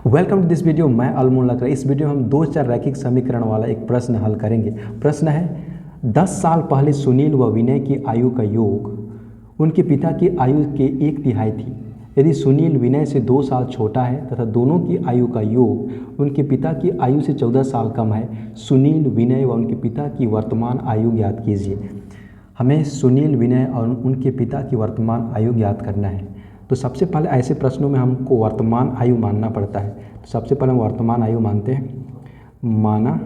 Welcome to this video. मैं अलमुल लग रहा है। इस वीडियो में हम दो चार रैखिक समीकरण वाला एक प्रश्न हल करेंगे। प्रश्न है 10 साल पहले सुनील व विनय की आयु का योग उनके पिता की आयु के 1/3 थी। यदि सुनील विनय से 2 साल छोटा है तथा दोनों की आयु का योग उनके पिता की आयु से 14 साल कम है, सुनील विनय व उनके पिता की वर्तमान आयु ज्ञात कीजिए। हमें सुनील विनय और उनके पिता की वर्तमान आयु ज्ञात करना है। तो सबसे पहले ऐसे प्रश्नों में हमको वर्तमान आयु मानना पड़ता है। तो सबसे पहले हम वर्तमान आयु मानते हैं। माना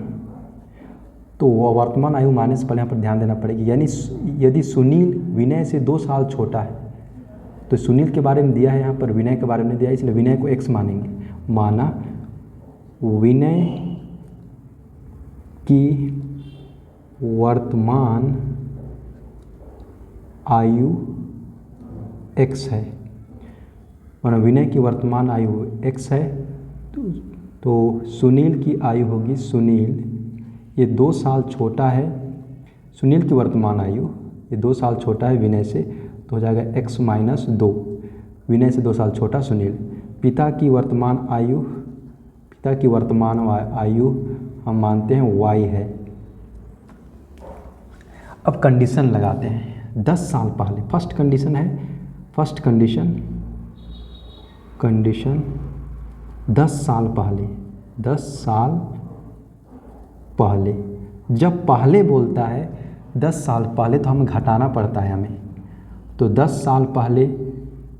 तो वह वर्तमान आयु मानने से पहले यहाँ पर ध्यान देना पड़ेगी, यानी यदि सुनील विनय से 2 साल छोटा है तो सुनील के बारे में दिया है, यहाँ पर विनय के बारे में दिया है, इसलिए विनय को x मानेंगे। माना विनय की वर्तमान आयु x है, माना विनय की वर्तमान आयु x है, तो सुनील की आयु होगी, सुनील ये 2 साल छोटा है, सुनील की वर्तमान आयु ये 2 साल छोटा है विनय से, तो हो जाएगा x - 2। विनय से 2 साल छोटा सुनील। पिता की वर्तमान आयु, पिता की वर्तमान आयु हम मानते हैं y है। अब कंडीशन लगाते हैं। 10 साल पहले फर्स्ट कंडीशन है, फर्स्ट कंडीशन 10 साल पहले, 10 साल पहले। जब पहले बोलता है 10 साल पहले तो हमें घटाना पड़ता है हमें। तो 10 साल पहले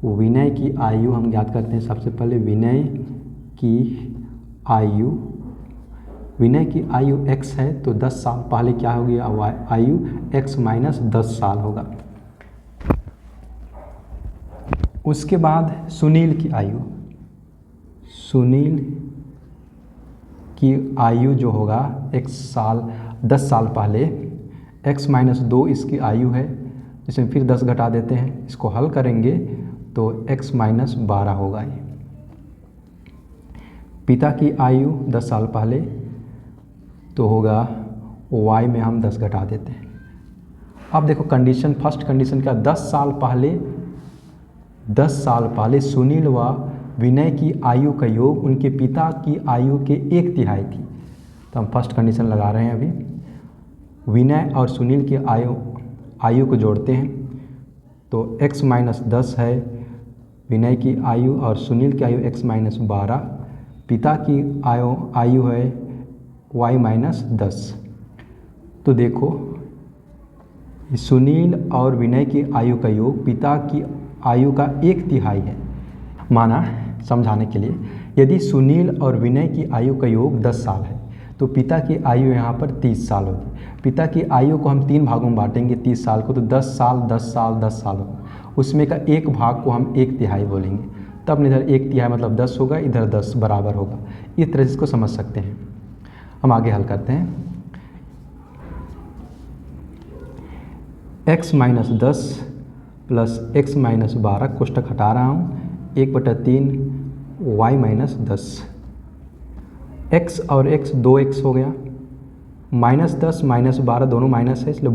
विनय की आयु हम ज्ञात करते हैं। सबसे पहले विनय की आयु x है, तो 10 साल पहले क्या होगी आयु x - 10 साल होगा। उसके बाद सुनील की आयु, सुनील की आयु जो होगा 10 साल पहले x - 2 इसकी आयु है, इसमें फिर 10 घटा देते हैं, इसको हल करेंगे तो x - 12 होगा। ये पिता की आयु 10 साल पहले तो होगा y में हम 10 घटा देते हैं। अब देखो कंडीशन, फर्स्ट कंडीशन का 10 साल पहले सुनील व विनय की आयु का योग उनके पिता की आयु के 1/3 थी। तो हम फर्स्ट कंडीशन लगा रहे हैं अभी। विनय और सुनील की आयु को जोड़ते हैं तो x - 10 है विनय की आयु और सुनील की आयु x - 12, पिता की आयु है y - 10। तो देखो सुनील और विनय की आयु का योग पिता की आयु का 1/3 है। माना समझाने के लिए, यदि सुनील और विनय की आयु का योग 10 साल है तो पिता की आयु यहाँ पर 30 साल होगी। पिता की आयु को हम 3 भागों में बांटेंगे 30 साल को, तो 10 साल 10 साल 10 साल होगा। उसमें का एक भाग को हम 1/3 बोलेंगे, तब इधर 1/3 मतलब 10 होगा, इधर 10 बराबर होगा। इस तरह से इसको समझ सकते हैं। हम आगे हल करते हैं। x - 10 प्लस x - 12 कोष्टक हटा रहा हूँ, 1/3 y - 10। x और x 2x हो गया, -10 -12 दोनों माइनस है इसलिए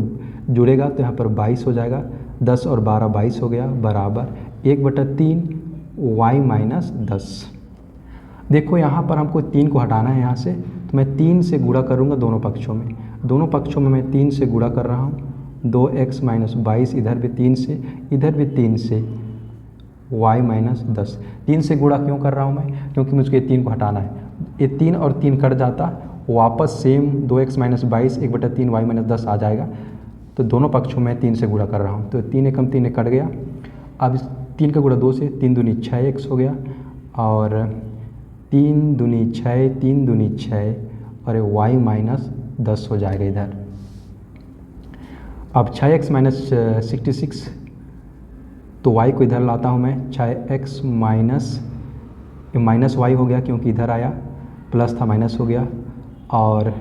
जुड़ेगा तो यहाँ पर 22 हो जाएगा। 10 और 12 22 हो गया, बराबर 1/3 y - 10। देखो यहाँ पर हमको 3 को हटाना है यहाँ से, तो मैं 3 से गुणा करूँगा दोनों पक्षों में। दोनों पक्षों में मैं 3 से गुणा कर रहा हूँ, 2x - 22, इधर भी 3 से, इधर भी 3 से, y - 10। 3 से गुणा क्यों कर रहा हूँ मैं? क्योंकि मुझे 3 को हटाना है। ये 3 और 3 कट जाता, वापस सेम 2x - 22 1/3 y - 10 आ जाएगा। तो दोनों पक्षों में 3 से गुणा कर रहा हूँ, तो 3 एकम 3 कट गया। अब इस 3 का गुणा 2 से, 3 दूनी 6x हो गया, और 3 दूनी 6, 3 दूनी 6, और y - 10 हो जाएगा इधर। अब 6x - 66, तो y को इधर लाता हूँ मैं, 6x माइनस y हो गया क्योंकि इधर आया, प्लस था माइनस हो गया, और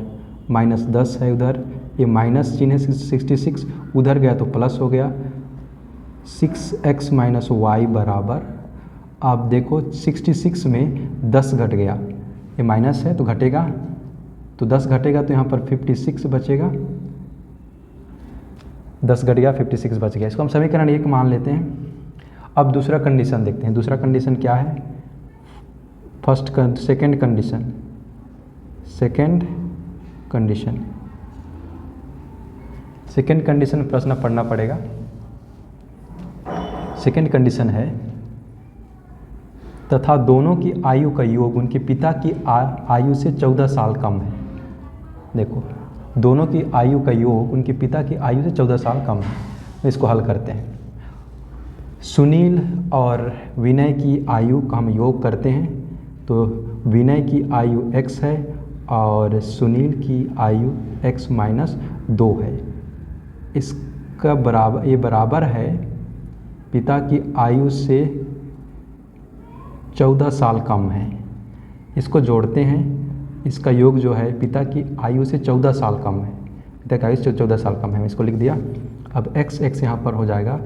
-10 है उधर, ये माइनस चिन्ह है 66, उधर गया तो प्लस हो गया। 6x - y बराबर, अब देखो 66 में 10 घट गया, ये माइनस है तो घटेगा, तो 10 घटेगा तो यहाँ पर 56 बचेगा, 10 घट गया 56 बच गया। इसको हम समीकरण 1 मान लेते हैं। अब दूसरा कंडीशन देखते हैं। दूसरा कंडीशन क्या है? सेकेंड कंडीशन प्रश्न पढ़ना पड़ेगा। सेकेंड कंडीशन है तथा दोनों की आयु का योग उनके पिता की आयु से 14 साल कम है। देखो, दोनों की आयु का योग उनके पिता की आयु से 14 साल कम है। तो इसको हल करते हैं। सुनील और विनय की आयु का हम योग करते हैं, तो विनय की आयु x है और सुनील की आयु x माइनस 2 है। इसका बराबर, ये बराबर है पिता की आयु से 14 साल कम है। इसको जोड़ते हैं, इसका योग जो है पिता की आयु से 14 साल कम है, पिता की आयु से 14 साल कम है। इसको लिख दिया। अब x यहाँ पर हो जाएगा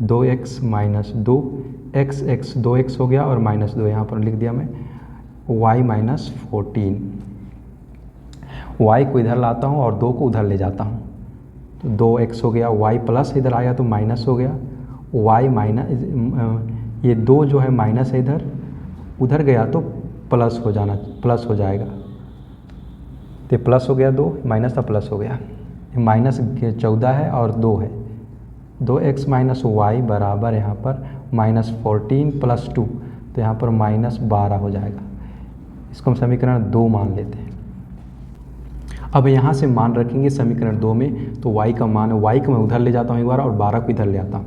2x माइनस 2, x 2x हो गया और माइनस 2 यहाँ पर लिख दिया मैं, y माइनस 14। y को इधर लाता हूँ और 2 को उधर ले जाता हूँ, तो 2x हो गया, y प्लस इधर आया तो माइनस हो गया, y माइनस, ये 2 जो है माइनस है, इधर उधर गया तो प्लस हो जाएगा। तो प्लस हो गया 2, माइनस था प्लस हो गया, माइनस 14 है और 2 है, 2x माइनस वाई बराबर यहाँ पर माइनस 14 प्लस 2, तो यहाँ पर माइनस 12 हो जाएगा। इसको हम समीकरण 2 मान लेते हैं। अब यहाँ से मान रखेंगे समीकरण 2 में, तो y का मान, y को मैं उधर ले जाता हूँ एक बार और 12 को इधर ले आता हूँ,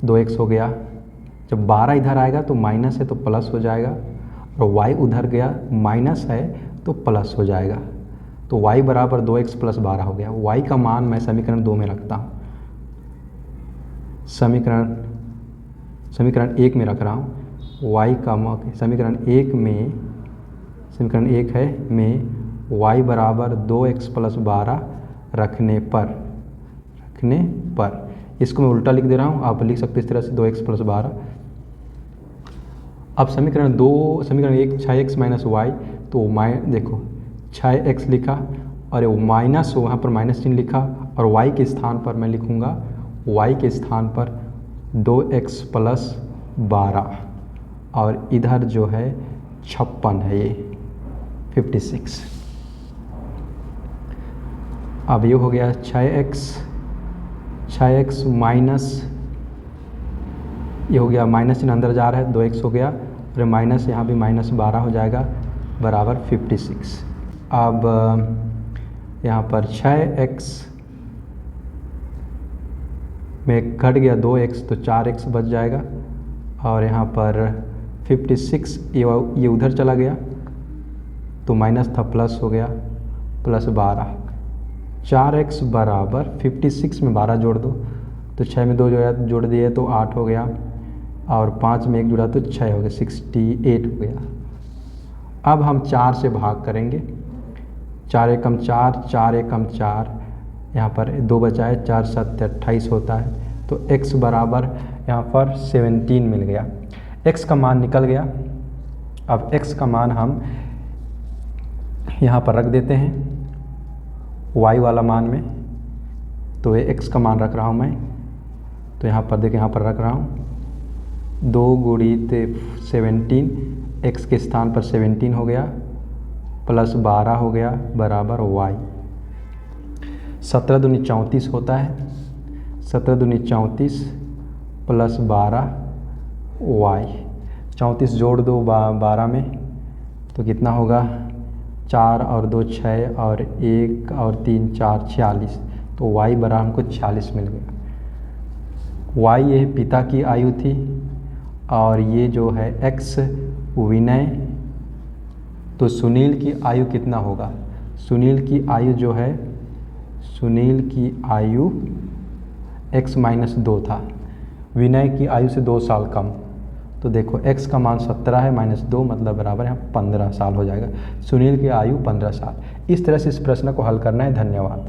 2x हो गया। जब 12 इधर आएगा तो माइनस है तो प्लस हो जाएगा, और y उधर गया माइनस है तो प्लस हो जाएगा, तो y बराबर 2x प्लस 12 हो गया। y का मान मैं समीकरण 2 में रखता हूँ, समीकरण 1 में रख रहा हूँ। y का समीकरण 1 है में y बराबर 2x प्लस 12 रखने पर इसको मैं उल्टा लिख दे रहा हूँ, आप लिख सकते इस तरह से 2x प्लस 12। अब समीकरण 1 6x माइनस वाई, तो देखो 6x लिखा और माइनस, वहाँ पर माइनस चिन्ह लिखा, और y के स्थान पर मैं लिखूँगा, y के स्थान पर 2x प्लस 12, और इधर जो है 56 है, ये 56। अब ये हो गया 6x माइनस, ये हो गया माइनस चिन्ह अंदर जा रहा है, 2x हो गया, और माइनस यहाँ भी माइनस 12 हो जाएगा बराबर 56। अब यहाँ पर 6x में घट गया 2x तो 4x बच जाएगा, और यहाँ पर 56 ये उधर चला गया तो माइनस था प्लस हो गया, प्लस 12। 4x बराबर 56 में 12 जोड़ दो तो 6 में 2 जोड़ दिए तो 8 हो गया, और 5 में 1 जुड़ा तो 6 हो गया, 68 हो गया। अब हम 4 से भाग करेंगे, 4 एकम 4, 4 एकम 4, यहाँ पर 2 बचा है, 4 7 28 होता है, तो x बराबर यहाँ पर 17 मिल गया। x का मान निकल गया। अब x का मान हम यहाँ पर रख देते हैं y वाला मान में, तो ये x का मान रख रहा हूँ मैं, तो यहाँ पर देखिए, यहाँ पर रख रहा हूँ 2 गुणित 17, x के स्थान पर 17 हो गया, प्लस 12 हो गया बराबर y। 17 दूनी 34 होता है, 17 दूनी 34 प्लस 12 y, 34 जोड़ दो 12 में तो कितना होगा, 4 और 2 6 और 1 और 3 4 46, तो y बराबर हमको 46 मिल गया। y ये पिता की आयु थी, और ये जो है x विनय, तो सुनील की आयु कितना होगा, सुनील की आयु जो है, सुनील की आयु x माइनस 2 था, विनय की आयु से 2 साल कम, तो देखो x का मान 17 है, माइनस 2 मतलब बराबर यहाँ 15 साल हो जाएगा। सुनील की आयु 15 साल। इस तरह से इस प्रश्न को हल करना है। धन्यवाद।